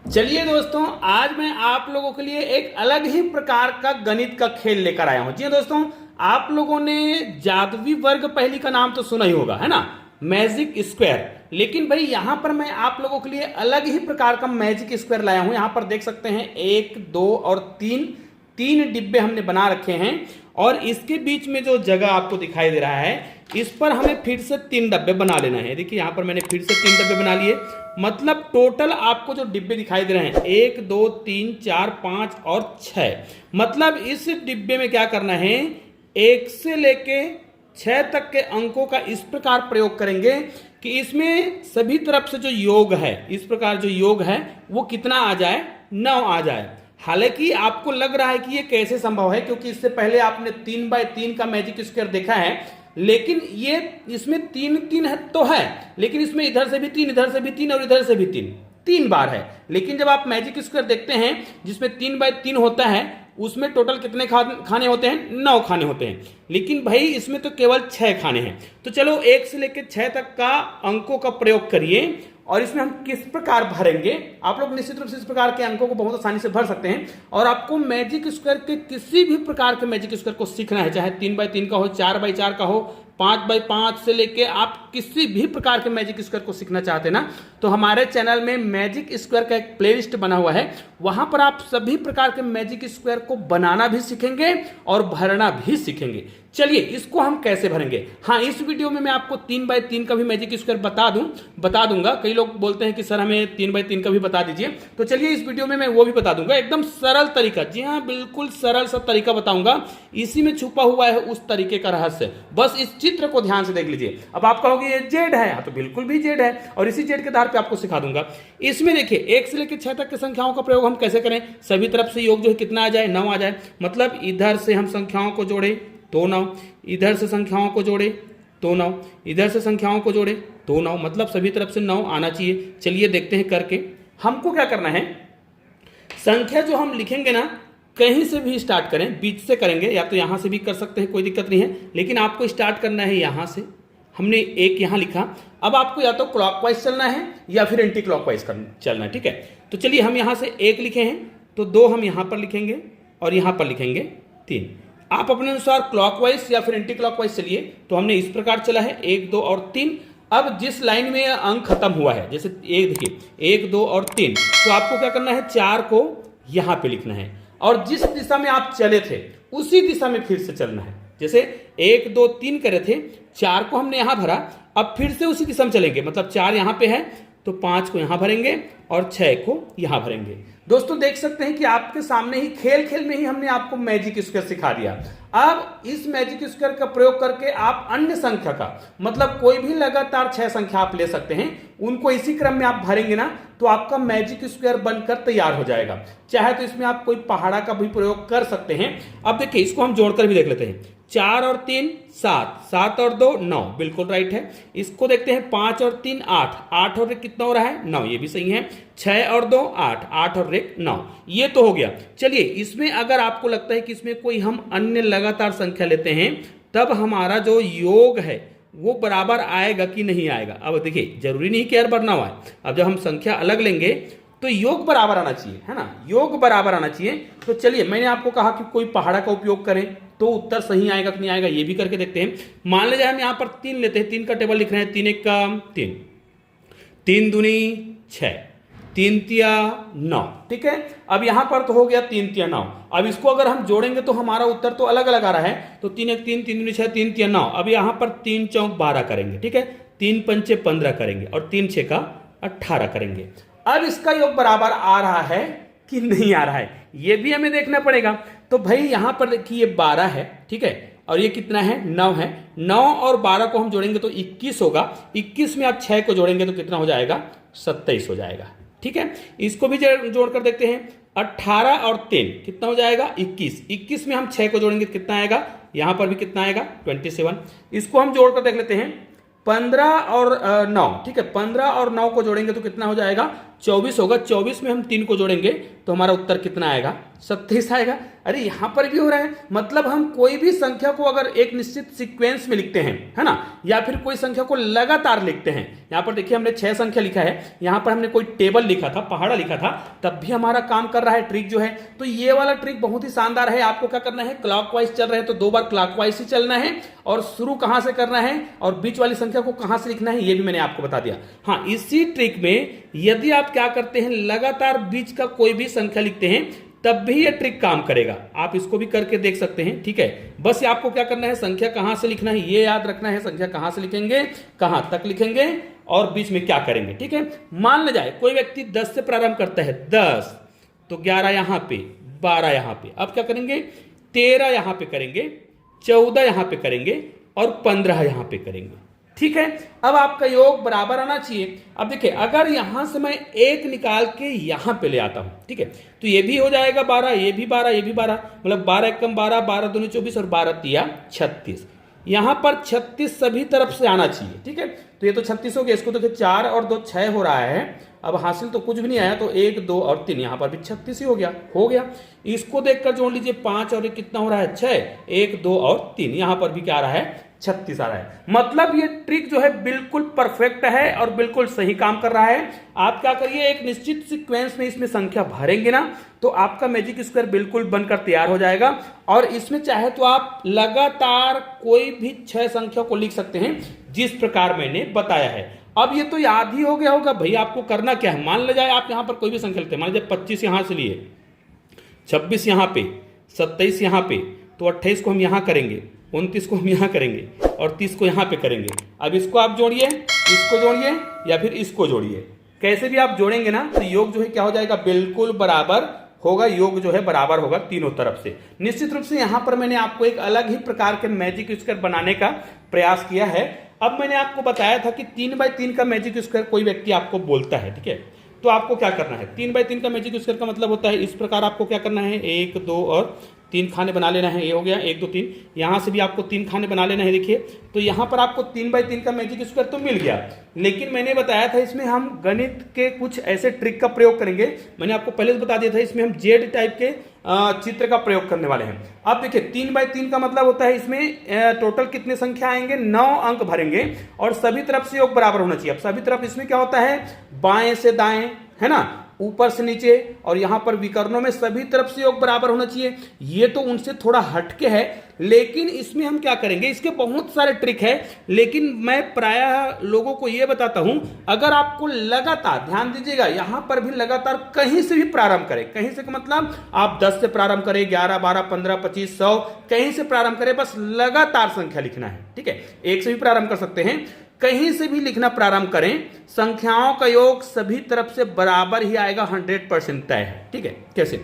चलिए दोस्तों, आज मैं आप लोगों के लिए एक अलग ही प्रकार का गणित का खेल लेकर आया हूं। जी दोस्तों, आप लोगों ने जादुई वर्ग पहेली का नाम तो सुना ही होगा, है ना, मैजिक स्क्वायर। लेकिन भाई यहां पर मैं आप लोगों के लिए अलग ही प्रकार का मैजिक स्क्वायर लाया हूं। यहां पर देख सकते हैं 1, 2 और 3 डिब्बे हमने बना रखे हैं और इसके बीच में जो जगह आपको दिखाई दे रहा है इस पर हमें फिर से 3 डब्बे बना लेना है। देखिए यहां पर मैंने फिर से 3 डब्बे बना लिए। मतलब टोटल आपको जो डिब्बे दिखाई दे रहे हैं 1, 2, 3, 4, 5 और 6। मतलब इस डिब्बे में क्या करना है, 1 से लेके 6 तक के अंकों का इस प्रकार प्रयोग करेंगे कि इसमें सभी तरफ से जो योग है, इस प्रकार जो योग है वो कितना आ जाए, 9 आ जाए। हालांकि आपको लग रहा है कि ये कैसे संभव है, क्योंकि इससे पहले आपने 3x3 का मैजिक स्क्वायर देखा है। लेकिन ये इसमें 3 है तो है, लेकिन इसमें इधर से भी 3, इधर से भी 3 और इधर से भी 3 बार है। लेकिन जब आप मैजिक स्क्वायर देखते हैं जिसमें 3x3 होता है उसमें टोटल कितने खाने होते हैं, 9 खाने होते हैं। लेकिन भाई इसमें तो केवल 6 खाने हैं। तो चलो 1 से लेकर 6 तक का अंकों का प्रयोग करिए और इसमें हम किस प्रकार भरेंगे। आप लोग निश्चित रूप से इस प्रकार के अंकों को बहुत आसानी से भर सकते हैं। और आपको मैजिक स्क्वायर के किसी भी प्रकार के मैजिक स्क्वायर को सीखना है, चाहे 3x3 का हो, 4x4 का हो, 5x5 से लेके आप किसी भी प्रकार के मैजिक स्क्वायर को सीखना चाहते हैं ना, तो हमारे चैनल में मैजिक स्क्वायर का एक प्लेलिस्ट बना हुआ है। वहां पर आप सभी प्रकार के मैजिक स्क्वायर को बनाना भी सीखेंगे और भरना भी सीखेंगे। चलिए इसको हम कैसे भरेंगे। हाँ, इस वीडियो में मैं आपको 3x3 का भी मैजिक स्क्वायर बता दूंगा। कई लोग बोलते हैं कि सर हमें 3x3 का भी बता दीजिए, तो चलिए इस वीडियो में मैं वो भी बता दूंगा। एकदम सरल तरीका, जी हाँ बिल्कुल सरल सा तरीका बताऊंगा। इसी में छुपा हुआ है उस तरीके का रहस्य। बस इस चित्र को ध्यान से देख लीजिए। अब आप कहोगे ये जेड है, हाँ तो बिल्कुल भी जेड है और इसी जेड के आधार पे आपको सिखा दूंगा। इसमें देखिए 1 से लेकर 6 तक की संख्याओं का प्रयोग हम कैसे करें। सभी तरफ से योग जो है कितना आ जाए, 9 आ जाए। मतलब इधर से हम संख्याओं को जोड़े तो 9, इधर से संख्याओं को जोड़े तो 9, इधर से संख्याओं को जोड़े तो 9। मतलब सभी तरफ से 9 आना चाहिए। चलिए देखते हैं करके। हमको क्या करना है, संख्या जो हम लिखेंगे ना, कहीं से भी स्टार्ट करें, बीच से करेंगे या तो यहां से भी कर सकते हैं, कोई दिक्कत नहीं है। लेकिन आपको स्टार्ट करना है यहां से। हमने 1 यहां लिखा। अब आपको या तो क्लॉकवाइज चलना है या फिर एंटी क्लॉकवाइज चलना है, ठीक है। तो चलिए हम यहां से 1 लिखे हैं तो 2 हम यहां पर लिखेंगे और यहां पर लिखेंगे 3। आप अपने अनुसार क्लॉकवाइज या फिर एंटी क्लॉकवाइज चलिए। तो हमने इस प्रकार चला है 1, 2 और 3। अब जिस लाइन में अंक खत्म हुआ है, जैसे एक देखिए 1, 2 और 3, तो आपको क्या करना है, 4 को यहां पे लिखना है और जिस दिशा में आप चले थे उसी दिशा में फिर से चलना है। जैसे 1, 2, 3 करे थे, 4 को हमने यहां भरा, अब फिर से उसी दिशा में चलेंगे। मतलब 4 यहां पे है तो 5 को यहां भरेंगे और 6 को यहां भरेंगे। दोस्तों देख सकते हैं कि आपके सामने ही खेल में ही हमने आपको मैजिक स्क्वायर सिखा दिया। अब इस मैजिक स्क्वायर का प्रयोग करके आप अन्य संख्या का, मतलब कोई भी लगातार 6 संख्या आप ले सकते हैं, उनको इसी क्रम में आप भरेंगे ना तो आपका मैजिक स्क्वायर बनकर तैयार हो जाएगा। चाहे तो इसमें आप कोई पहाड़ा का भी प्रयोग कर सकते हैं। अब देखिए इसको हम जोड़कर भी देख लेते हैं। 4 और 3 7, 7 और 2 9, बिल्कुल राइट है। इसको देखते हैं 5 और 3 8, 8 और 1 कितना हो रहा है, 9, ये भी सही है। 6 और 2 8, 8 और 1 9, ये तो हो गया। चलिए इसमें अगर आपको लगता है कि इसमें कोई हम अन्य लगातार संख्या लेते हैं तब हमारा जो योग है वो बराबर आएगा कि नहीं आएगा। अब देखिए जरूरी नहीं कि यार बराबर ना हो। अब जब हम संख्या अलग लेंगे तो योग बराबर आना चाहिए, है ना, योग बराबर आना चाहिए। तो चलिए मैंने आपको कहा कि कोई पहाड़ा का उपयोग करें तो उत्तर सही आएगा कि नहीं आएगा, ये भी करके देखते हैं। मान लीजिए हम यहां पर 3 लेते हैं, 3 का टेबल लिख रहे हैं। 3 1 का 3, 3 दूनी 6, 3 तिया 9, ठीक है। अब यहां पर तो हो गया 3 तिया 9। अब इसको अगर हम जोड़ेंगे तो हमारा उत्तर तो अलग अलग आ रहा है। तो 3 1 3, 3 दूनी 6, 3 तिया 9। अब यहां पर 3 चौक 12 करेंगे, ठीक है। 3 पंचे 15 करेंगे और 3 6 का 18 करेंगे। अब इसका योग बराबर आ रहा है कि नहीं आ रहा है, ये भी हमें देखना पड़ेगा। तो भाई यहां पर देखिए 12 है, ठीक है, और ये कितना है, 9 है। 9 और 12 को हम जोड़ेंगे तो 21 होगा। 21 में आप 6 को जोड़ेंगे तो कितना हो जाएगा, 27 हो जाएगा, ठीक है। इसको भी जोड़कर देखते हैं। 18 और 3 कितना हो जाएगा, 21। 21 में हम 6 को जोड़ेंगे तो कितना आएगा, यहां पर भी कितना आएगा, 27। इसको हम जोड़कर देख लेते हैं। 15 और 9, ठीक है, 15 और 9 को जोड़ेंगे तो कितना हो जाएगा, 24 होगा। 24 में हम 3 को जोड़ेंगे तो हमारा उत्तर कितना आएगा? 27 आएगा। अरे यहां पर भी हो रहा है, मतलब हम कोई भी संख्या को अगर एक निश्चित सीक्वेंस में लिखते हैं, है ना, या फिर कोई संख्या को लगातार लिखते हैं, यहां पर देखिए हमने 6 संख्या लिखा है, यहां पर हमने कोई टेबल लिखा था, पहाड़ा लिखा था, तब भी हमारा काम कर रहा है ट्रिक जो है। तो ये वाला ट्रिक बहुत ही शानदार है। आपको क्या करना है, क्लॉकवाइज चल रहे हैं तो 2 बार क्लॉकवाइज ही चलना है, और शुरू कहां से करना है और बीच वाली संख्या को कहां से लिखना है ये भी मैंने आपको बता दिया। हाँ, इसी ट्रिक में यदि आप क्या करते हैं, लगातार बीच का कोई भी संख्या लिखते हैं तब भी ये ट्रिक काम करेगा। आप इसको भी करके देख सकते हैं, ठीक है। बस ये आपको क्या करना है, संख्या कहां से लिखना है ये याद रखना है, संख्या कहां से लिखेंगे, कहां तक लिखेंगे और बीच में क्या करेंगे, ठीक है। मान ले जाए कोई व्यक्ति 10 से प्रारंभ करता है, 10 तो 11 यहां पे, 12 यहां पे, अब क्या करेंगे, 13 यहां पे करेंगे, 14 यहां पे करेंगे और 15 यहां पे करेंगे, ठीक है। अब आपका योग बराबर आना चाहिए। अब देखिए अगर यहां से मैं 1 निकाल के यहां पे ले आता हूं, ठीक है, तो ये भी हो जाएगा 12, ये भी 12, ये भी 12, मतलब 12 एकम 12, 12 दूनी 24 और 12 तिया 36। यहां पर 36 सभी तरफ से आना चाहिए, ठीक है। तो ये तो 36 हो गया, इसको देखिए 4 और 2 6 हो रहा है। अब हासिल तो कुछ भी नहीं आया, तो 1 2 और 3, यहां पर भी 36 ही हो गया। इसको देखकर जोड़ लीजिए 5 और 1 कितना हो रहा है, 6, 1 2 और 3, यहां पर भी क्या आ रहा है, 36 आ रहा है। मतलब ये ट्रिक जो है बिल्कुल परफेक्ट है और बिल्कुल सही काम कर रहा है। आप क्या करिए, एक निश्चित सीक्वेंस में इसमें संख्या भरेंगे ना तो आपका मैजिक स्क्वायर बिल्कुल बनकर तैयार हो जाएगा। और इसमें चाहे तो आप लगातार कोई भी 6 संख्या को लिख सकते हैं जिस प्रकार मैंने बताया है। अब ये तो याद ही हो गया होगा भाई, आपको करना क्या है। मान ले जाए आप यहां पर कोई भी संख्या लेते हैं, मान लीजिए 25 यहां से लिए, 26 यहां पे, 27 यहां पे, तो 28 को हम यहां करेंगे, 29 को हम यहां करेंगे और 30 को यहां पे करेंगे। अब इसको आप जोड़िए, इसको जोड़िए या फिर इसको जोड़िए, कैसे भी आप जोड़ेंगे ना तो योग जो है क्या हो जाएगा, बिल्कुल बराबर होगा। योग जो है बराबर होगा तीनों तरफ से। निश्चित रूप से यहां पर मैंने आपको एक अलग ही प्रकार के मैजिक स्क्वायर बनाने का प्रयास किया है। अब मैंने आपको बताया था कि 3x3 का मैजिक स्क्वायर कोई व्यक्ति आपको बोलता है, ठीक है, तो आपको क्या करना है, 3x3 का मैजिक स्क्वायर का मतलब होता है इस प्रकार। आपको क्या करना है, 1 2 और 3 खाने बना लेना है। ये हो गया 1 2 3, यहां से भी आपको 3 खाने बना लेना है। देखिए तो यहां पर आपको 3x3 का मैजिक स्क्वायर तो मिल गया, लेकिन मैंने बताया था इसमें हम गणित के कुछ ऐसे ट्रिक का प्रयोग करेंगे। मैंने आपको पहले से बता दिया था, इसमें हम जेड टाइप के चित्र का प्रयोग करने वाले हैं। अब देखिए 3x3 का मतलब होता है इसमें टोटल कितने संख्या आएंगे, 9 अंक भरेंगे और सभी तरफ से योग बराबर होना चाहिए। अब सभी तरफ इसमें क्या होता है, बाएं से दाएं, है ना, ऊपर से नीचे, और यहां पर विकर्णों में सभी तरफ से योग बराबर होना चाहिए। ये तो उनसे थोड़ा हटके है, लेकिन इसमें हम क्या करेंगे, इसके बहुत सारे ट्रिक है, लेकिन मैं प्रायः लोगों को यह बताता हूं, अगर आपको लगातार, ध्यान दीजिएगा यहां पर भी लगातार कहीं से भी प्रारंभ करें, कहीं से मतलब आप 10 से प्रारंभ करें, 11 12 15 25 100 कहीं से प्रारंभ करें, बस लगातार संख्या लिखना है, ठीक है। 1 से भी प्रारंभ कर सकते हैं, कहीं से भी लिखना प्रारंभ करें, संख्याओं का योग सभी तरफ से बराबर ही आएगा, 100% तय है, ठीक है। कैसे,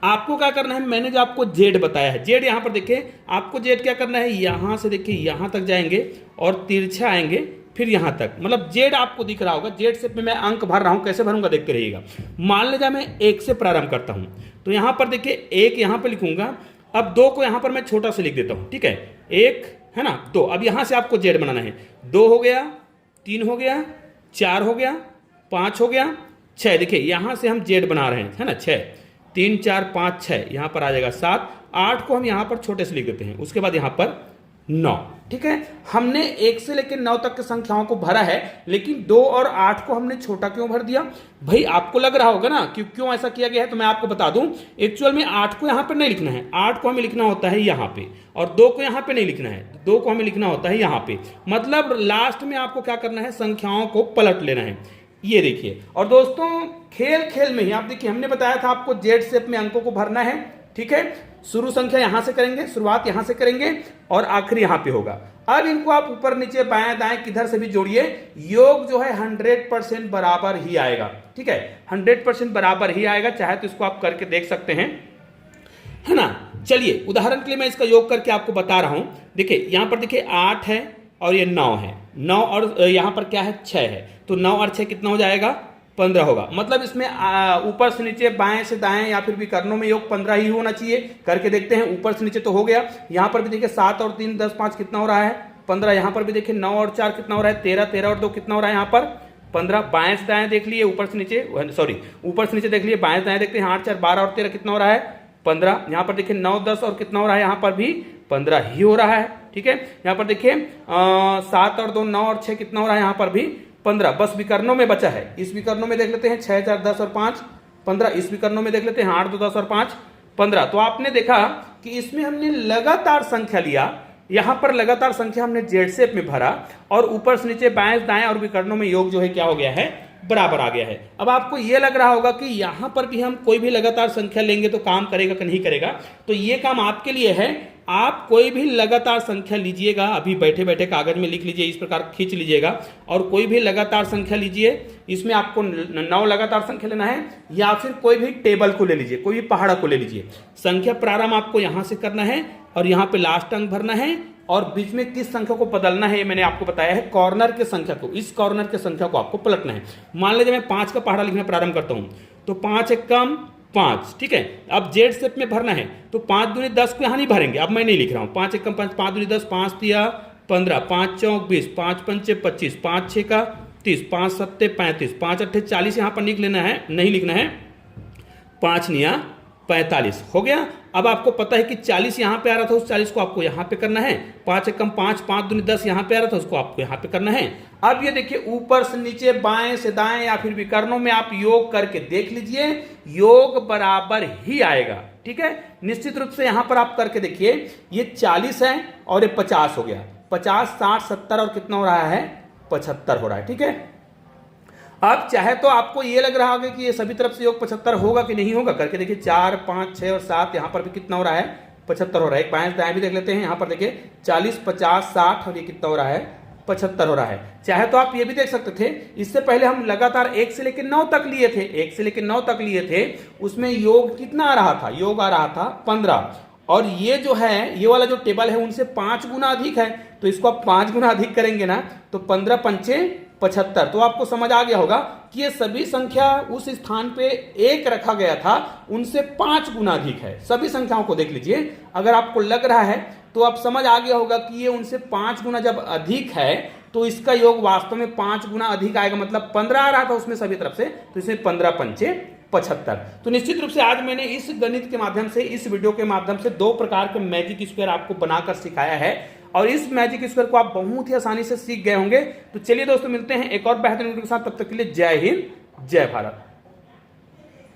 आपको क्या करना है, मैंने जो आपको जेड बताया है, जेड यहां पर देखिए, आपको जेड क्या करना है, यहां से देखिए यहां तक जाएंगे और तिरछा आएंगे फिर यहां तक, मतलब जेड आपको दिख रहा होगा। जेड से मैं अंक भर रहा हूं, कैसे भरूंगा देखते रहिएगा। मान लीजिए मैं 1 से प्रारंभ करता हूं, तो यहां पर देखिए 1 यहां पर लिखूंगा, अब 2 को यहां पर मैं छोटा से लिख देता हूं, ठीक है, 1 है ना, 2। अब यहां से आपको जेड बनाना है, 2 हो गया, 3 हो गया, 4 हो गया, 5 हो गया, 6। देखिए यहां से हम जेड बना रहे हैं, है ना, 6 3 4 5 6, यहां पर आ जाएगा 7 8 को हम यहां पर छोटे से लिख देते हैं, उसके बाद यहां पर 9, ठीक है। हमने 1 से लेकर 9 तक की संख्याओं को भरा है, लेकिन 2 और 8 को हमने छोटा क्यों भर दिया भाई, आपको लग रहा होगा ना कि क्यों ऐसा किया गया है, तो मैं आपको बता दूं, एक्चुअल में 8 को यहां पर नहीं लिखना है, 8 को हमें लिखना होता है यहां पे, और 2 को यहां पे नहीं लिखना है, 2 को हमें लिखना होता है यहां पे। मतलब लास्ट में आपको क्या करना है, संख्याओं को पलट लेना है, ये देखिए। और दोस्तों खेल खेल में ही आप देखिए, हमने बताया था आपको जेड शेप में अंकों को भरना है, ठीक है। शुरू संख्या यहां से करेंगे, शुरुआत यहां से करेंगे और आखिरी यहां पे होगा। अब इनको आप ऊपर नीचे बाएं दाएं किधर से भी जोड़िए, योग जो है 100% बराबर ही आएगा, ठीक है, 100% बराबर ही आएगा। चाहे तो इसको आप करके देख सकते हैं, है ना। चलिए उदाहरण के लिए मैं इसका योग करके आपको बता रहा हूं। देखिए यहां पर देखिए 8 है और ये 9 है, 9 और यहां पर क्या है 6 है, तो 9 और 6 कितना हो जाएगा, 15 होगा। मतलब इसमें ऊपर से नीचे बाएं से दाएं या फिर विकर्णों में योग 15 ही होना चाहिए। करके देखते हैं, ऊपर से नीचे तो हो गया, यहां पर भी देखिए 7 और 3 10 5 कितना हो रहा है 15, यहां पर भी देखिए 9 और 4 कितना हो रहा है 13, 13 और 2 कितना हो रहा है यहां पर 15, बाएं से दाएं देख लिए, ऊपर से नीचे, सॉरी ऊपर से नीचे देख लिए, बाएं से दाएं देखते हैं, 8 4 12 और 13 कितना हो रहा है 15। यहाँ पर देखिए 9 10 और कितना हो रहा है, यहाँ पर भी 15 ही हो रहा है। ठीक है, यहाँ पर देखिए 7 और 2 9 और 6 कितना हो रहा है, यहाँ पर भी 15। बस विकर्णों में बचा है, इस विकर्णों में देख लेते हैं 6 4 10 और 5 15, इस विकर्णों में देख लेते हैं 8 2 10 और 5 15। तो आपने देखा कि इसमें हमने लगातार संख्या लिया, यहां पर लगातार संख्या हमने जेड शेप में भरा और ऊपर से नीचे बाएं दाएं और विकर्णों में योग जो है क्या हो गया है, बराबर आ गया है। अब आपको यह लग रहा होगा कि यहां पर भी हम कोई भी लगातार संख्या लेंगे तो काम करेगा कि नहीं करेगा, तो ये काम आपके लिए है। आप कोई भी लगातार संख्या लीजिएगा, अभी बैठे बैठे कागज में लिख लीजिए, इस प्रकार खींच लीजिएगा और कोई भी लगातार संख्या लीजिए। इसमें आपको 9 लगातार संख्या लेना है या फिर कोई भी टेबल को ले लीजिए, कोई भी पहाड़ा को ले लीजिए। संख्या प्रारंभ आपको यहां से करना है और यहाँ पे लास्ट अंक भरना है और बीच में किस संख्या को बदलना है ये मैंने आपको बताया है, कॉर्नर के संख्या को, इस कॉर्नर के संख्या को आपको पलटना है। मान लीजिए मैं 5 का पहाड़ा लिखना प्रारंभ करता हूं, तो 5 एक कम 5, ठीक है। अब जेड शेप में भरना है तो 5 दूनी 10 को यहां नहीं भरेंगे, अब मैं नहीं लिख रहा हूं, 5 एक कम 5, 5 दूनी 10, 5 तिया 15, 5 चौक 20, 5 पंचे 25, 5 6 का 30, 5 सत्ते 35, 5 अट्ठे 40 यहां पर लिख लेना है, नहीं लिखना है, 5 निया 45 हो गया। अब आपको पता है कि 40 यहां पे आ रहा था, उस 40 को आपको यहां पे करना है, 5 एक कम 5, 5 दूनी 10 यहां पे आ रहा था, उसको आपको यहां पे करना है। अब ये देखिए ऊपर से नीचे, बाएं से दाएं या फिर विकर्णों में आप योग करके देख लीजिए, योग बराबर ही आएगा। ठीक है, निश्चित रूप से यहां पर आप करके देखिए, ये 40 है और ये 50 हो गया, 50 60 70 और कितना हो रहा है 75 हो रहा है। ठीक है, अब चाहे तो आपको ये लग रहा होगा कि ये सभी तरफ से योग 75 होगा कि नहीं होगा, करके देखिए 4 5 6 और 7 यहां पर भी कितना हो रहा है 75 हो रहा है। एक बाएं दाएं भी देख लेते हैं, यहां पर देखिए 40 50 60 और ये कितना हो रहा है 75 हो रहा है। चाहे तो आप ये भी देख सकते थे, इससे पहले हम लगातार 1 से लेकर 9 तक लिए थे, 1 से लेकर 9 तक लिए थे, उसमें योग कितना आ रहा था, योग आ रहा था 15, और ये जो है ये वाला जो टेबल है उनसे 5 गुना अधिक है, तो इसको आप 5 गुना अधिक करेंगे ना तो 15 पंचे 75। तो आपको समझ आ गया होगा कि ये सभी संख्या उस स्थान पे 1 रखा गया था उनसे 5 गुना अधिक है। सभी संख्याओं को देख लीजिए, अगर आपको लग रहा है तो आप समझ आ गया होगा कि ये उनसे 5 गुना जब अधिक है तो इसका योग वास्तव में 5 गुना अधिक आएगा, मतलब 15 आ रहा था उसमें सभी तरफ से, तो इसमें 15 पंचे 75। तो निश्चित रूप से आज मैंने इस गणित के माध्यम से, इस वीडियो के माध्यम से 2 प्रकार के मैजिक स्क्वायर आपको बनाकर सिखाया है और इस मैजिक स्क्वायर को आप बहुत ही आसानी से सीख गए होंगे। तो चलिए दोस्तों, मिलते हैं एक और बेहतरीन वीडियो के साथ, तब तक के लिए जय हिंद जय भारत।